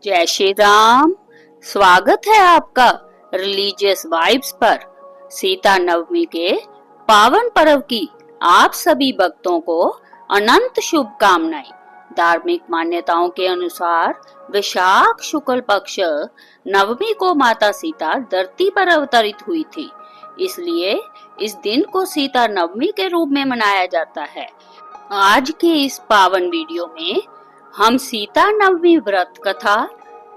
जय श्री राम। स्वागत है आपका रिलीजियस वाइब्स पर। सीता नवमी के पावन पर्व की आप सभी भक्तों को अनंत शुभकामनाएं। धार्मिक मान्यताओं के अनुसार वैशाख शुक्ल पक्ष नवमी को माता सीता धरती पर अवतरित हुई थी, इसलिए इस दिन को सीता नवमी के रूप में मनाया जाता है। आज के इस पावन वीडियो में हम सीता नवमी व्रत कथा,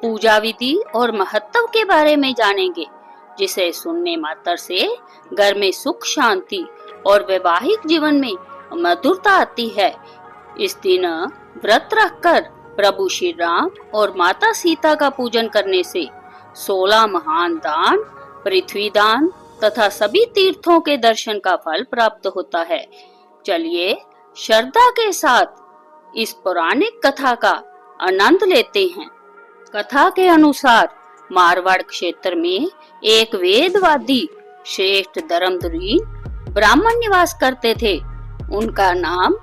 पूजा विधि और महत्व के बारे में जानेंगे, जिसे सुनने मात्र से घर में सुख शांति और वैवाहिक जीवन में मधुरता आती है। इस दिन व्रत रखकर प्रभु श्री राम और माता सीता का पूजन करने से 16 महान दान, पृथ्वी दान तथा सभी तीर्थों के दर्शन का फल प्राप्त होता है। चलिए श्रद्धा के साथ इस पौराणिक कथा का आनंद लेते हैं। कथा के अनुसार मारवाड़ क्षेत्र में एक वेदवादी श्रेष्ठ धर्मधुरीन ब्राह्मण निवास करते थे। उनका नाम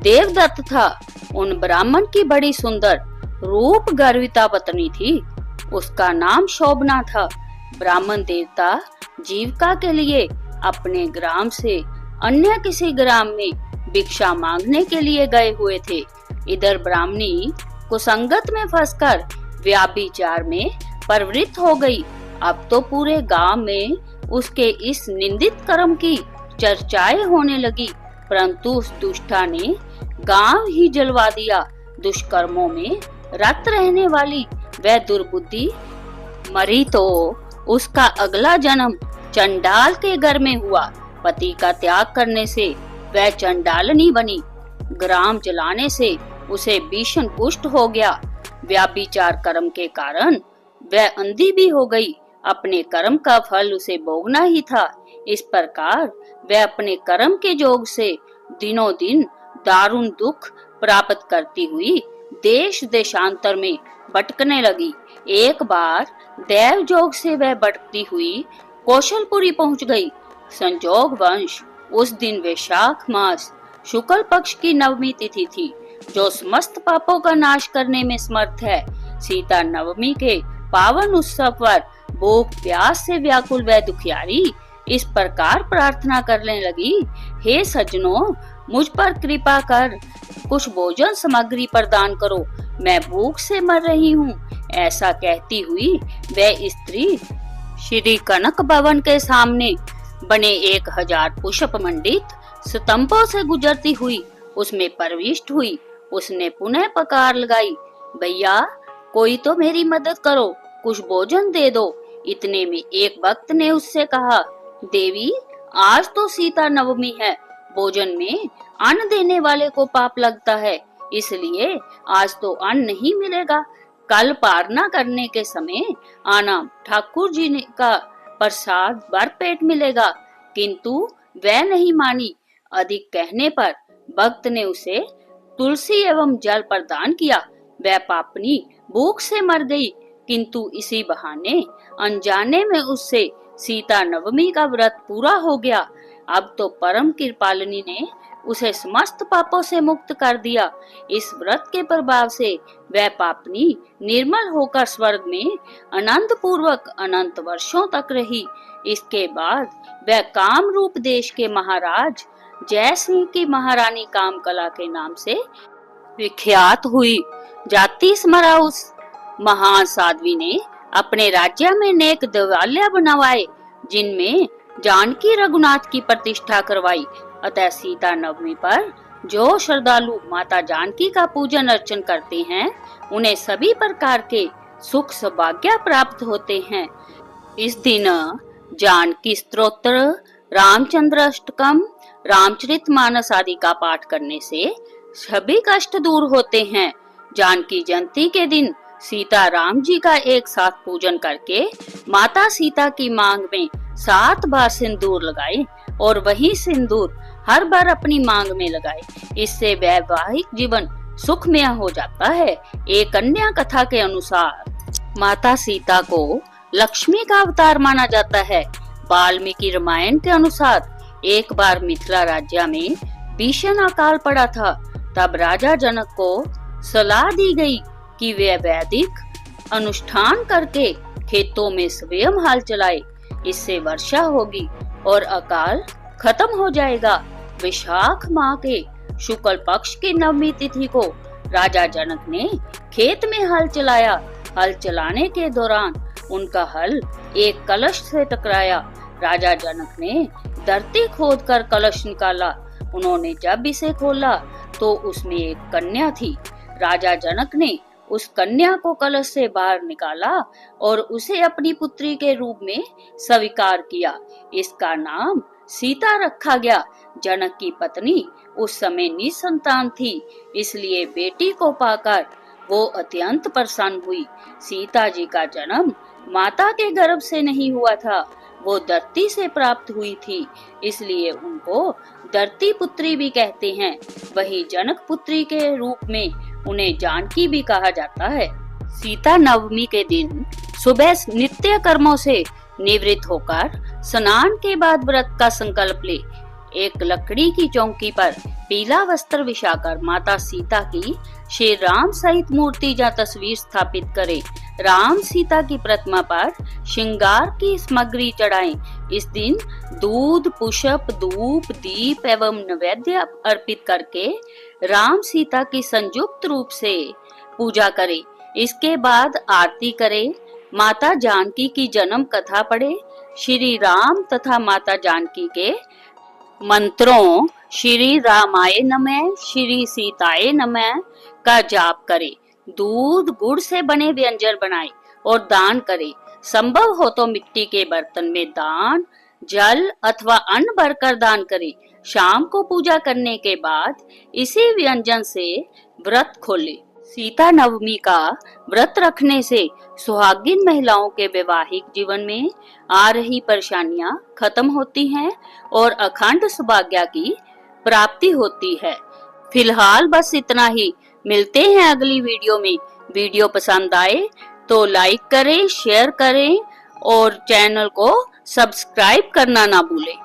देवदत्त था। उन ब्राह्मण की बड़ी सुंदर रूप गर्विता पत्नी थी। उसका नाम शोभना था। ब्राह्मण देवता जीविका के लिए अपने ग्राम से अन्य किसी ग्राम में भिक्षा मांगने के लिए गए हुए थे। इधर ब्राह्मणी कुसंगत में फंसकर व्याभिचार में प्रवृत्त हो गई। अब तो पूरे गांव में उसके इस निंदित कर्म की चर्चाएं होने लगी, परंतु उस दुष्टा ने गांव ही जलवा दिया। दुष्कर्मों में रत रहने वाली वह दुर्बुद्धि मरी तो उसका अगला जन्म चंडाल के घर में हुआ। पति का त्याग करने से वह चंडालनी बनी। ग्राम जलाने से उसे भीषण कुष्ठ हो गया। व्याभिचार कर्म के कारण वह अंधी भी हो गई। अपने कर्म का फल उसे भोगना ही था। इस प्रकार वह अपने कर्म के जोग से दिनों दिन दारुण दुख प्राप्त करती हुई देश देशांतर में भटकने लगी। एक बार देव जोग से वह भटकती हुई कौशलपुरी पहुंच गई। संजोग वंश उस दिन वैशाख मास शुक्ल पक्ष की नवमी तिथि थी, जो समस्त पापों का नाश करने में समर्थ है। सीता नवमी के पावन उत्सव पर भूख प्यास से व्याकुल वह दुखियारी इस प्रकार प्रार्थना करने लगी, हे सज्जनों, मुझ पर कृपा कर कुछ भोजन सामग्री प्रदान करो, मैं भूख से मर रही हूँ। ऐसा कहती हुई वह स्त्री श्री कनक भवन के सामने बने 1000 पुष्प मंडित स्तंभों से गुजरती हुई उसमें प्रविष्ट हुई। उसने पुनः पुकार लगाई, भैया कोई तो मेरी मदद करो, कुछ भोजन दे दो। इतने में एक भक्त ने उससे कहा, देवी आज तो सीता नवमी है, भोजन में अन्न देने वाले को पाप लगता है, इसलिए आज तो अन्न नहीं मिलेगा। कल पारना करने के समय आना, ठाकुर जी का प्रसाद भर पेट मिलेगा। किंतु वह नहीं मानी। अधिक कहने पर भक्त ने उसे तुलसी एवं जल प्रदान किया। वह पापनी भूख से मर गई, किंतु इसी बहाने अनजाने में उससे सीता नवमी का व्रत पूरा हो गया। अब तो परम कृपालिनी ने उसे समस्त पापों से मुक्त कर दिया। इस व्रत के प्रभाव से वह पापनी निर्मल होकर स्वर्ग में आनंद पूर्वक अनंत वर्षों तक रही। इसके बाद वह काम रूप देश के महाराज जय सिंह की महारानी कामकला के नाम से विख्यात हुई। जाति स्मरा उस महान साध्वी ने अपने राज्य में नेक देवालय बनवाए, जिनमें जानकी रघुनाथ की प्रतिष्ठा करवाई। अतः सीता नवमी पर जो श्रद्धालु माता जानकी का पूजन अर्चन करते हैं, उन्हें सभी प्रकार के सुख सौभाग्य प्राप्त होते हैं। इस दिन जानकी स्तोत्र, रामचंद्र अष्टकम, रामचरितमानस आदि का पाठ करने से सभी कष्ट दूर होते हैं। जानकी जयंती के दिन सीता राम जी का एक साथ पूजन करके माता सीता की मांग में 7 बार सिंदूर लगाए और वही सिंदूर हर बार अपनी मांग में लगाए। इससे वैवाहिक जीवन सुखमय हो जाता है। एक अन्य कथा के अनुसार माता सीता को लक्ष्मी का अवतार माना जाता है। वाल्मीकि रामायण के अनुसार एक बार मिथिला राज्य में भीषण अकाल पड़ा था। तब राजा जनक को सलाह दी गई कि वे वैदिक अनुष्ठान करके खेतों में स्वयं हल चलाए। इससे वर्षा होगी और अकाल खत्म हो जाएगा। वैशाख माह के शुक्ल पक्ष की नवमी तिथि को राजा जनक ने खेत में हल चलाया। हल चलाने के दौरान उनका हल एक कलश से टकराया। राजा जनक ने धरती खोदकर कलश निकाला। उन्होंने जब इसे खोला तो उसमें एक कन्या थी। राजा जनक ने उस कन्या को कलश से बाहर निकाला और उसे अपनी पुत्री के रूप में स्वीकार किया। इसका नाम सीता रखा गया। जनक की पत्नी उस समय निसंतान थी, इसलिए बेटी को पाकर वो अत्यंत प्रसन्न हुई। सीता जी का जन्म माता के गर्भ से नहीं हुआ था, वो धरती से प्राप्त हुई थी, इसलिए उनको धरती पुत्री भी कहते हैं। वही जनक पुत्री के रूप में उन्हें जानकी भी कहा जाता है। सीता नवमी के दिन सुबह नित्य कर्मों से निवृत्त होकर स्नान के बाद व्रत का संकल्प ले। एक लकड़ी की चौकी पर पीला वस्त्र बिछाकर माता सीता की श्री राम सहित मूर्ति या तस्वीर स्थापित करें। राम सीता की प्रतिमा पर श्रृंगार की सामग्री चढ़ाएं। इस दिन दूध, पुष्प, धूप, दीप एवं नैवेद्य अर्पित करके राम सीता की संयुक्त रूप से पूजा करें। इसके बाद आरती करें। माता जानकी की जन्म कथा पढ़े। श्री राम तथा माता जानकी के मंत्रों श्री रामाय नमः, श्री सीताय नमः का जाप करें। दूध गुड़ से बने व्यंजन बनाएं और दान करें। संभव हो तो मिट्टी के बर्तन में दान, जल अथवा अन्न भरकर दान करें। शाम को पूजा करने के बाद इसी व्यंजन से व्रत खोलें। सीता नवमी का व्रत रखने से सुहागिन महिलाओं के वैवाहिक जीवन में आ रही परेशानियां खत्म होती हैं और अखंड सौभाग्य की प्राप्ति होती है। फिलहाल बस इतना ही। मिलते हैं अगली वीडियो में। वीडियो पसंद आए तो लाइक करें, शेयर करें और चैनल को सब्सक्राइब करना ना भूलें।